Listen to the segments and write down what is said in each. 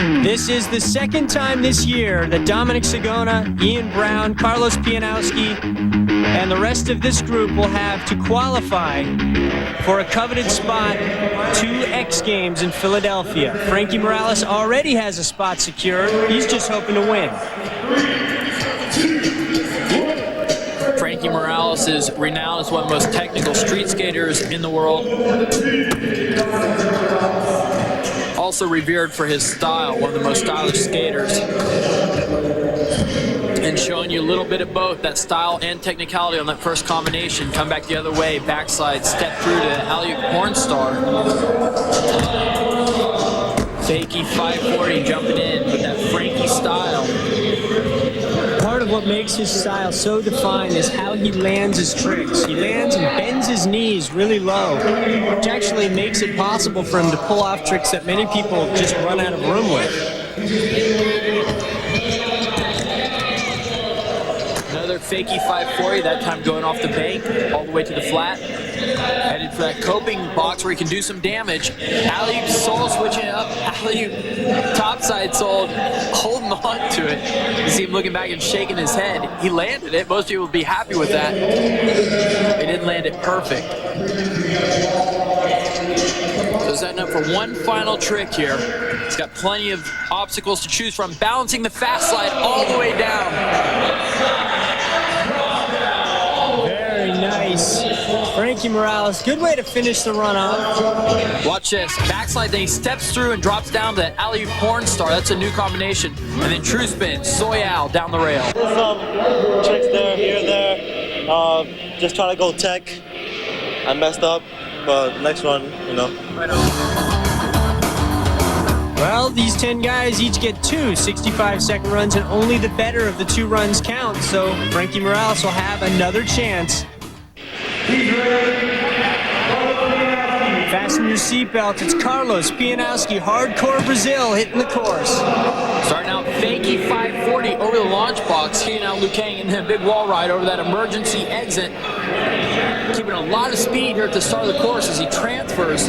This is the second time this year that Dominic Sagona, Ian Brown, Carlos Pianowski, and the rest of this group will have to qualify for a coveted spot to X Games in Philadelphia. Frankie Morales already has a spot secured. He's just hoping to win. Frankie Morales is renowned as one of the most technical street skaters in the world. Also revered for his style, one of the most stylish skaters. And showing you a little bit of both, that style and technicality on that first combination. Come back the other way, backside, step through to alley-oop pornstar. Fakey 540 jumping in with that Frankie style. Part of what makes his style so defined is how he lands his tricks. He lands and bends his knees really low, which actually makes it possible for him to pull off tricks that many people just run out of room with. Another fakey 540, that time going off the bank, all the way to the flat. Headed for that coping box where he can do some damage. Alley-oop soul switching it up. Alley-oop topside soul, holding on to it. You see him looking back and shaking his head. He landed it. Most people would be happy with that. They didn't land it perfect. So setting up for one final trick here. He's got plenty of obstacles to choose from. Balancing the fast slide all the way down. Very nice. Frankie Morales, good way to finish the run off. Watch this, backslide, then he steps through and drops down to alley-oop pornstar. That's a new combination. And then true spin, Soyal down the rail. There's some tricks there, here, there. Just trying to go tech. I messed up, but next one, you know. Right on. Well, these 10 guys each get two 65-second runs, and only the better of the two runs count. So Frankie Morales will have another chance. Fasten your seatbelts. It's Carlos Pianowski, hardcore Brazil, hitting the course. Starting out fakey 540 over the launch box, hitting out Lukang in a big wall ride over that emergency exit. Keeping a lot of speed here at the start of the course as he transfers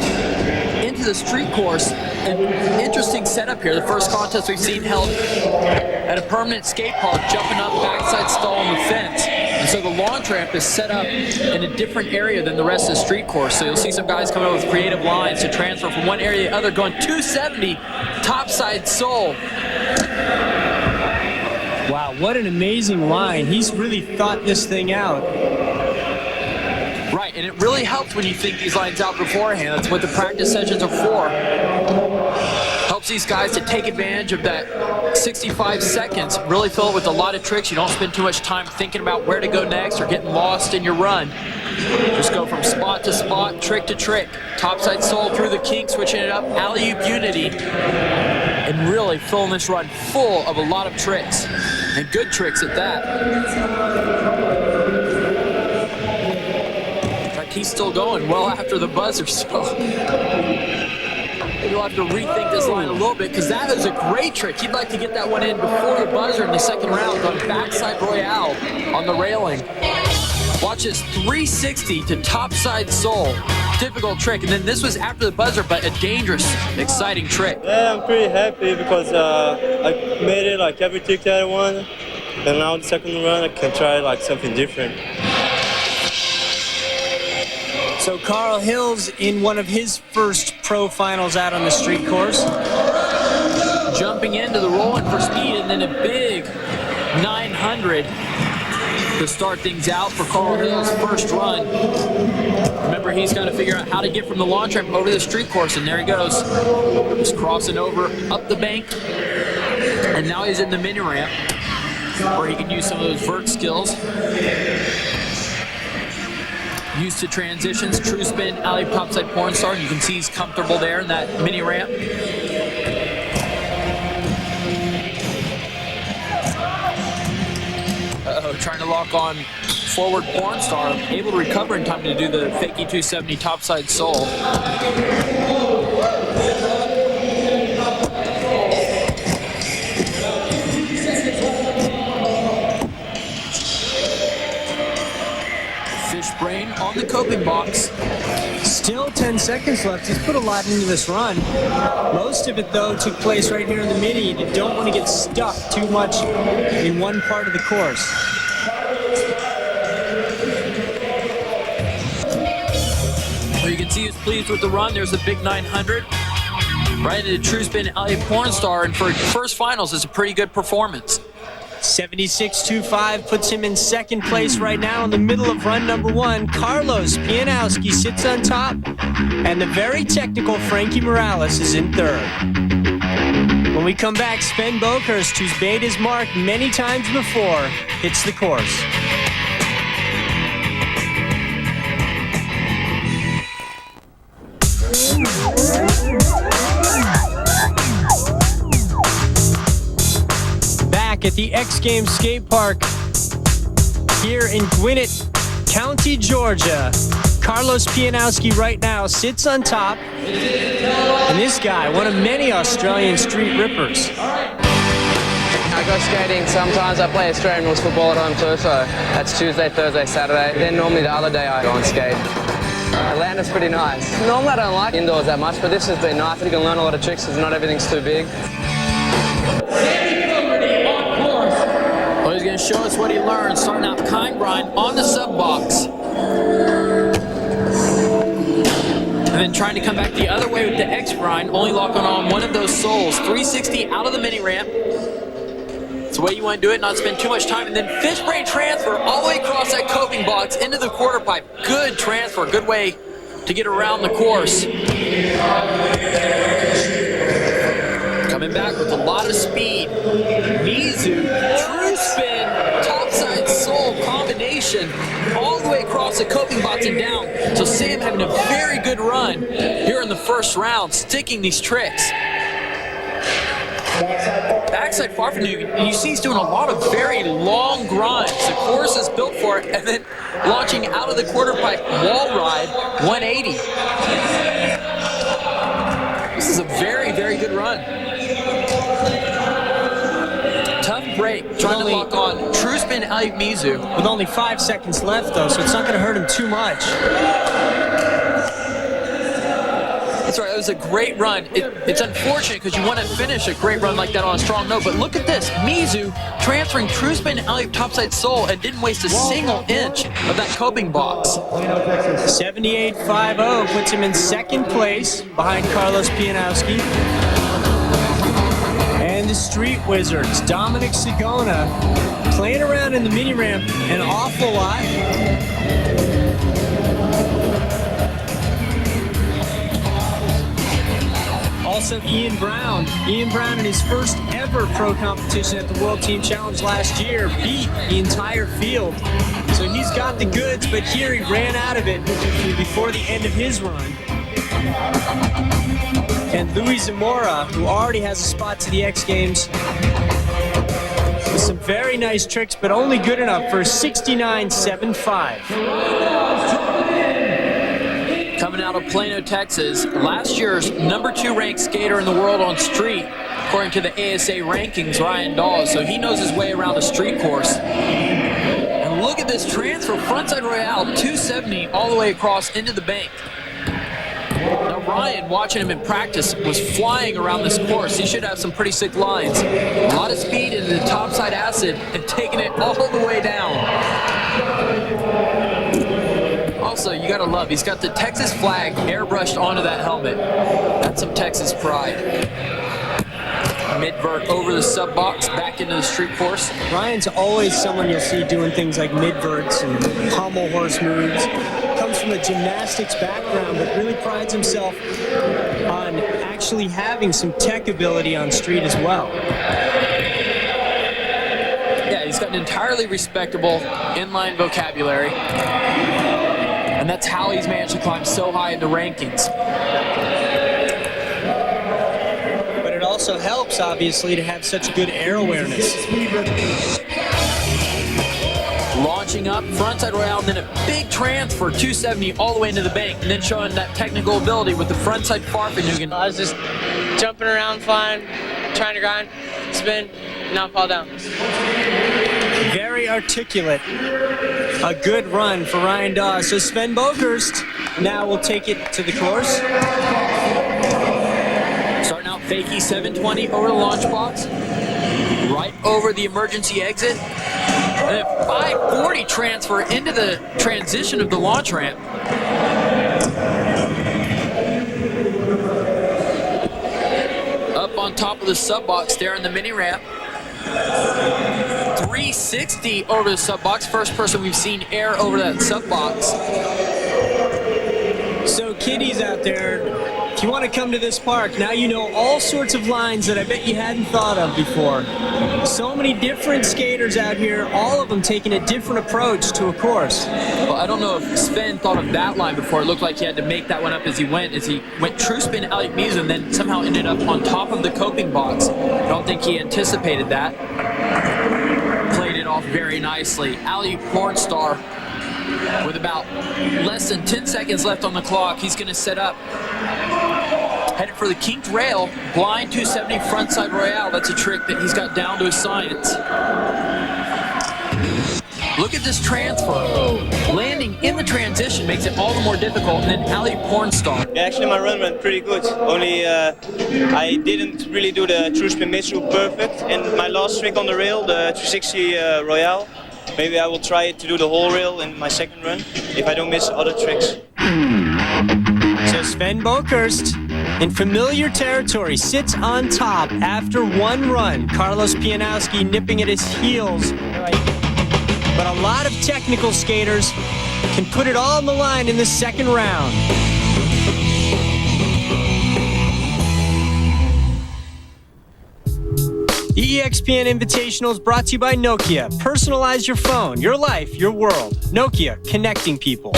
into the street course. An interesting setup here. The first contest we've seen held at a permanent skate park, jumping up backside stall on the fence. And so the launch ramp is set up in a different area than the rest of the street course. So you'll see some guys coming up with creative lines to transfer from one area to the other, going 270 topside soul. Wow, what an amazing line. He's really thought this thing out. Right, and it really helps when you think these lines out beforehand. That's what the practice sessions are for. Helps these guys to take advantage of that 65 seconds, really fill it with a lot of tricks. You don't spend too much time thinking about where to go next or getting lost in your run. Just go from spot to spot, trick to trick. Topside soul through the kink, switching it up, alley-oop unity, and really filling this run full of a lot of tricks, and good tricks at that. He's still going well after the buzzer, so maybe we'll have to rethink this line a little bit, because that is a great trick. He'd like to get that one in before the buzzer in the second round on backside royale on the railing. Watch this, 360 to topside soul. Difficult trick, and then this was after the buzzer, but a dangerous, exciting trick. Yeah, I'm pretty happy because I made it like every trick that I want, and now the second run I can try like something different. So Carl Hills in one of his first pro finals out on the street course. Jumping into the rolling for speed, and then a big 900 to start things out for Carl Hills' first run. Remember, he's got to figure out how to get from the launch ramp over to the street course, and there he goes. Just crossing over up the bank, and now he's in the mini ramp where he can use some of those vert skills. Used to transitions, true spin, alley topside pornstar, and you can see he's comfortable there in that mini ramp. Uh-oh, trying to lock on forward pornstar, able to recover in time to do the fakey 270 topside soul. Brain on the coping box. Still 10 seconds left. He's put a lot into this run. Most of it, though, took place right here in the mini. You don't want to get stuck too much in one part of the course. Well, you can see he's pleased with the run. There's a big 900. Right into the true spin, a porn star, and for first finals, it's a pretty good performance. 76.25 puts him in second place right now in the middle of run number 1. Carlos Pianowski sits on top, and the very technical Frankie Morales is in third. When we come back, Sven Bokhorst, who's made his mark many times before, hits the course. At the XGames skate park here in Gwinnett County, Georgia. Carlos Pianowski right now sits on top. And this guy, one of many Australian street rippers. I go skating. Sometimes I play Australian rules football at home too, so that's Tuesday, Thursday, Saturday. Then normally the other day I go and skate. Atlanta's pretty nice. Normally I don't like indoors that much, but this has been nice. You can learn a lot of tricks because not everything's too big. Well, he's going to show us what he learned, starting out kind grind on the sub box. And then trying to come back the other way with the X grind, only locking on one of those soles. 360 out of the mini ramp. It's the way you want to do it, not spend too much time. And then fish brain transfer all the way across that coping box into the quarter pipe. Good transfer, good way to get around the course. Coming back with a lot of speed. Mizu, true spin, topside sole combination, all the way across the coping box and down. So Sam having a very good run here in the first round, sticking these tricks. Backside Farfanugan, you see he's doing a lot of very long grinds. The course is built for it, and then launching out of the quarter pipe wall ride, 180. This is a very, very good run. Tough break, trying to lock on true spin alley Mizu. With only 5 seconds left, though, so it's not going to hurt him too much. That's right, it was a great run. It's unfortunate because you want to finish a great run like that on a strong note, but look at this. Mizu transferring true spin alley topside sole and didn't waste a single inch of that coping box. 78.50 puts him in second place behind Carlos Pianowski. And the Street Wizards, Dominic Sigona, playing around in the mini ramp an awful lot. Also Ian Brown. Ian Brown in his first ever pro competition at the World Team Challenge last year beat the entire field. So he's got the goods, but here he ran out of it before the end of his run. And Louis Zamora, who already has a spot to the X Games, with some very nice tricks, but only good enough for a 69.75. Coming out of Plano, Texas, last year's #2 ranked skater in the world on street, according to the ASA rankings, Ryan Dawes. So he knows his way around a street course. And look at this transfer, frontside royale, 270 all the way across into the bank. Now Ryan, watching him in practice, was flying around this course. He should have some pretty sick lines. A lot of speed into the topside acid and taking it all the way down. Also, you gotta love, he's got the Texas flag airbrushed onto that helmet. That's some Texas pride. Mid-vert over the sub box, back into the street course. Ryan's always someone you'll see doing things like mid-verts and pommel horse moves. Comes from a gymnastics background, but really prides himself on actually having some tech ability on street as well. Yeah, he's got an entirely respectable inline vocabulary. And that's how he's managed to climb so high in the rankings. But it also helps, obviously, to have such good air awareness. Launching up, frontside royale, and then a big transfer, 270 all the way into the bank, and then showing that technical ability with the frontside Farfanugan. I was just jumping around, flying, trying to grind, spin, not fall down. Very articulate. A good run for Ryan Dawes. So Sven Bokhorst now will take it to the course. Starting out fakie 720 over the launch box, right over the emergency exit. And a 540 transfer into the transition of the launch ramp. Up on top of the sub box there in the mini ramp. 360 over the sub box. First person we've seen air over that sub box. So Kitty's out there. If you want to come to this park, now you know all sorts of lines that I bet you hadn't thought of before. So many different skaters out here, all of them taking a different approach to a course. Well, I don't know if Sven thought of that line before. It looked like he had to make that one up as he went true spin alley mizu and then somehow ended up on top of the coping box. I don't think he anticipated that. Played it off very nicely. Alley porn star with about less than 10 seconds left on the clock. He's going to set up. Headed for the kinked rail, blind 270 frontside royale. That's a trick that he's got down to a science. Look at this transfer. Landing in the transition makes it all the more difficult, and then alley porn star. Yeah, actually my run went pretty good. Only I didn't really do the true spin mizu perfect. And my last trick on the rail, the 360 royale, maybe I will try to do the whole rail in my second run if I don't miss other tricks. So Sven Bokhorst, in familiar territory, sits on top after one run. Carlos Pianowski nipping at his heels. But a lot of technical skaters can put it all on the line in the second round. The EXPN Invitational is brought to you by Nokia. Personalize your phone, your life, your world. Nokia, connecting people.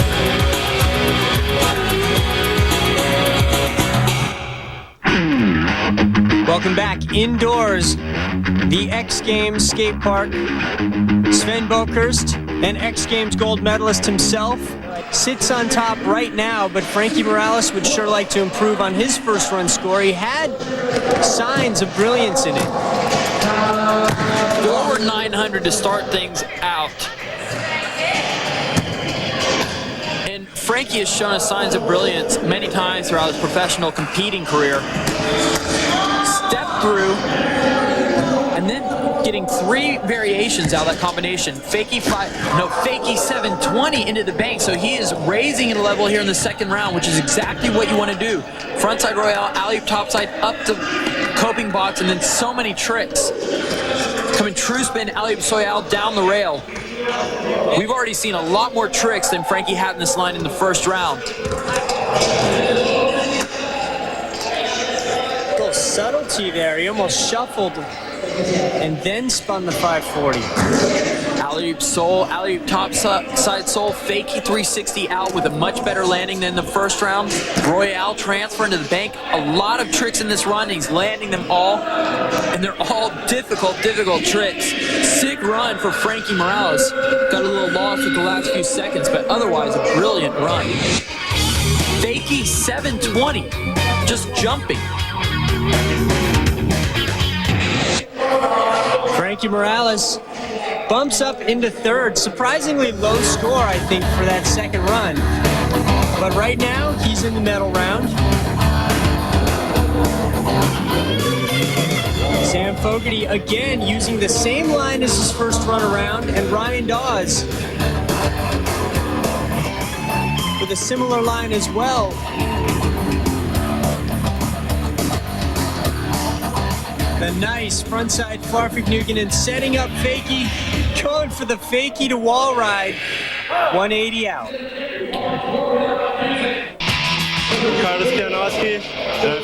Welcome back indoors, the XGames skate park. Sven Bokhorst, an XGames gold medalist himself, sits on top right now, but Frankie Morales would sure like to improve on his first run score. He had signs of brilliance in it. Forward 900 to start things out. And Frankie has shown us signs of brilliance many times throughout his professional competing career. Step through, and then getting three variations out of that combination. Fakie 720 into the bank, so he is raising a level here in the second round, which is exactly what you want to do. Frontside royale, alley topside, up to coping box, and then so many tricks. Coming true spin, alley royale down the rail. We've already seen a lot more tricks than Frankie had in this line in the first round. Little subtlety there. He almost shuffled and then spun the 540. Alley-oop soul, alley-oop top side soul, fakie 360 out with a much better landing than the first round. Royale transfer into the bank. A lot of tricks in this run. He's landing them all, and they're all difficult tricks. Sick run for Frankie Morales. Got a little lost with the last few seconds, but otherwise a brilliant run. Fakie 720, just jumping. Frankie Morales bumps up into third. Surprisingly low score, I think, for that second run. But right now, he's in the medal round. Sampo Kitty again using the same line as his first run around, and Ryan Dawes with a similar line as well. The nice frontside Farfignugan and setting up fakie, going for the fakie to wall ride, 180 out. Carlos Pianowski,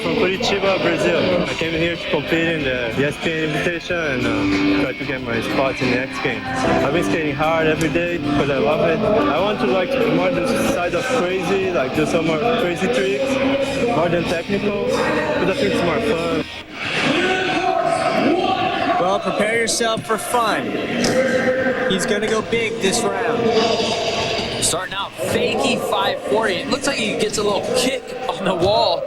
from Curitiba, Brazil. I came here to compete in the ESPN Invitational and try to get my spots in the X Games. I've been skating hard every day because I love it. I want to like more the side of crazy, like do some more crazy tricks, more than technical, because I think it's more fun. Well, prepare yourself for fun. He's gonna go big this round. Starting out fakie 540. It looks like he gets a little kick on the wall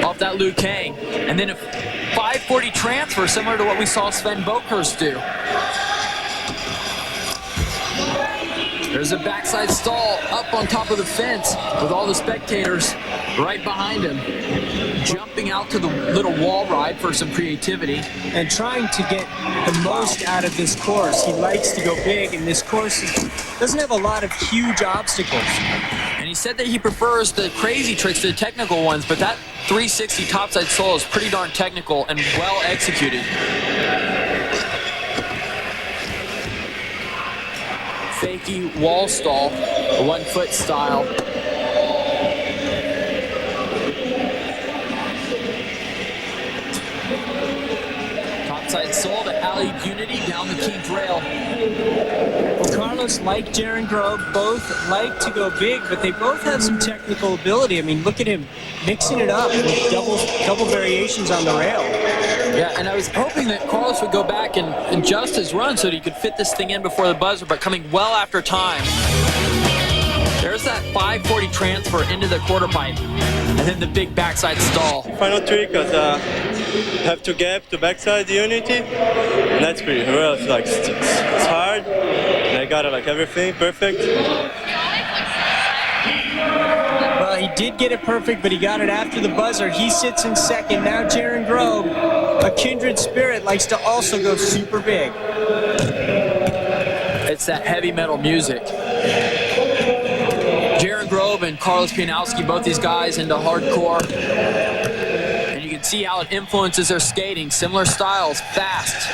off that Liu Kang. And then a 540 transfer similar to what we saw Sven Bokhorst do. There's a backside stall up on top of the fence with all the spectators right behind him. Jumping out to the little wall ride for some creativity. And trying to get the most out of this course. He likes to go big, and this course doesn't have a lot of huge obstacles. And he said that he prefers the crazy tricks to the technical ones, but that 360 topside stall is pretty darn technical and well executed. Fakey wall stall, a 1-foot style. Topside stall to alley unity down the key rail. Well, Carlos, like Jaron Grove, both like to go big, but they both have some technical ability. I mean, look at him mixing it up with double variations on the rail. Yeah, and I was hoping that Carlos would go back and adjust his run so that he could fit this thing in before the buzzer, but coming well after time. There's that 540 transfer into the quarter pipe, and then the big backside stall. Final trick was have to gap to backside unity. And that's pretty rough. Like it's hard. And I got it like everything perfect. Well, he did get it perfect, but he got it after the buzzer. He sits in second. Now Jaron Grove, a kindred spirit, likes to also go super big. It's that heavy metal music. Jaron Grove and Carlos Pianowski, both these guys into hardcore. And you can see how it influences their skating. Similar styles, fast,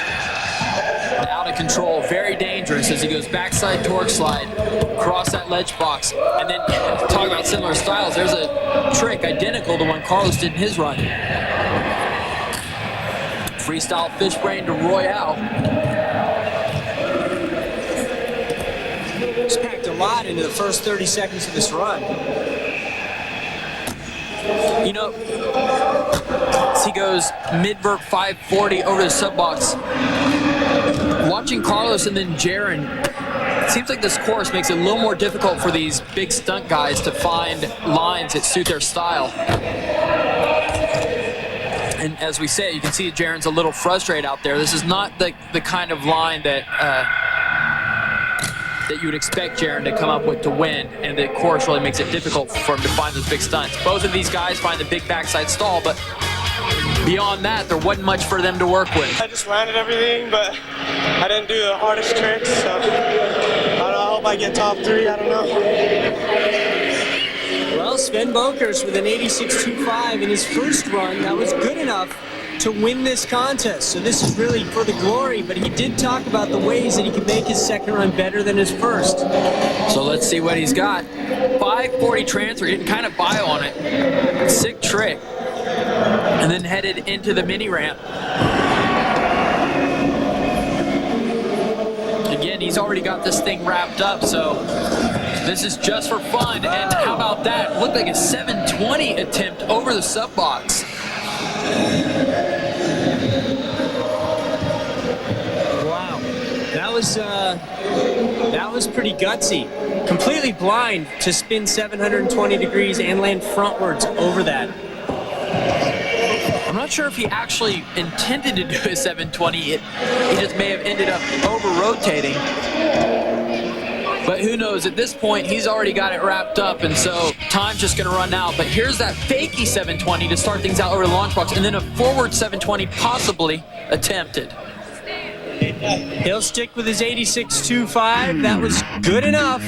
out of control, very dangerous as he goes backside torque slide, across that ledge box. And then talk about similar styles, there's a trick identical to one Carlos did in his run. Freestyle fish brain to Royale. He's packed a lot into the first 30 seconds of this run. You know, as he goes mid-vert 540 over the sub box. Watching Carlos and then Jaron, it seems like this course makes it a little more difficult for these big stunt guys to find lines that suit their style. And as we say, you can see Jaron's a little frustrated out there. This is not the kind of line that that you would expect Jaron to come up with to win, and the course really makes it difficult for him to find those big stunts. Both of these guys find the big backside stall, but beyond that, there wasn't much for them to work with. I just landed everything, but I didn't do the hardest tricks, so I don't know, I hope I get top 3, I don't know. Well, Sven Bokers with an 86.25 in his first run. That was good enough to win this contest. So this is really for the glory, but he did talk about the ways that he could make his second run better than his first. So let's see what he's got. 540 transfer, getting kind of bio on it. Sick trick. And then headed into the mini ramp. Again, he's already got this thing wrapped up, so this is just for fun. And how about that? Looked like a 720 attempt over the sub box. Wow, that was pretty gutsy. Completely blind to spin 720 degrees and land frontwards over that. I'm not sure if he actually intended to do a 720. He just may have ended up over-rotating. But who knows, at this point, he's already got it wrapped up, and so time's just going to run out. But here's that fakey 720 to start things out over the launch box, and then a forward 720 possibly attempted. He'll stick with his 86.25. That was good enough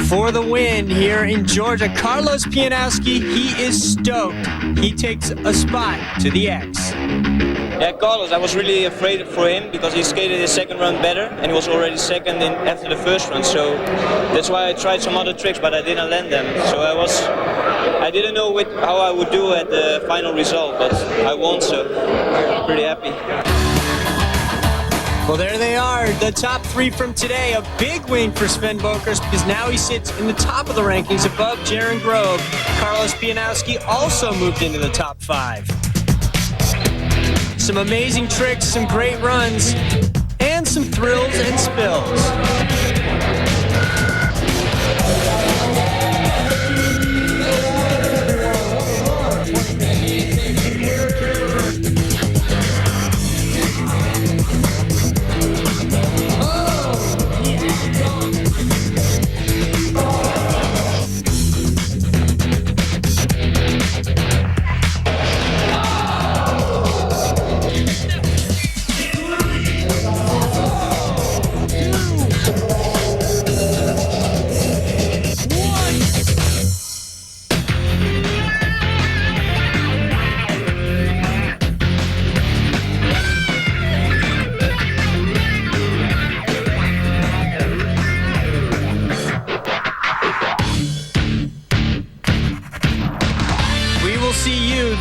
for the win here in Georgia. Carlos Pianowski, he is stoked. He takes a spot to the X. Yeah, Carlos, I was really afraid for him because he skated his second run better and he was already second after the first run. So that's why I tried some other tricks, but I didn't land them. So I didn't know how I would do at the final result, but I won, so I'm pretty happy. Well, there they are, the top 3 from today. A big win for Sven Bokers because now he sits in the top of the rankings above Jaron Grove. Carlos Pianowski also moved into the top 5. Some amazing tricks, some great runs, and some thrills and spills.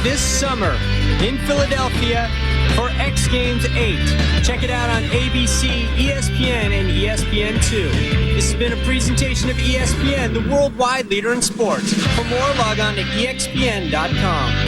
this summer in Philadelphia for X Games 8. Check it out on ABC, ESPN, and ESPN2. This has been a presentation of ESPN, the worldwide leader in sports. For more, log on to EXPN.com.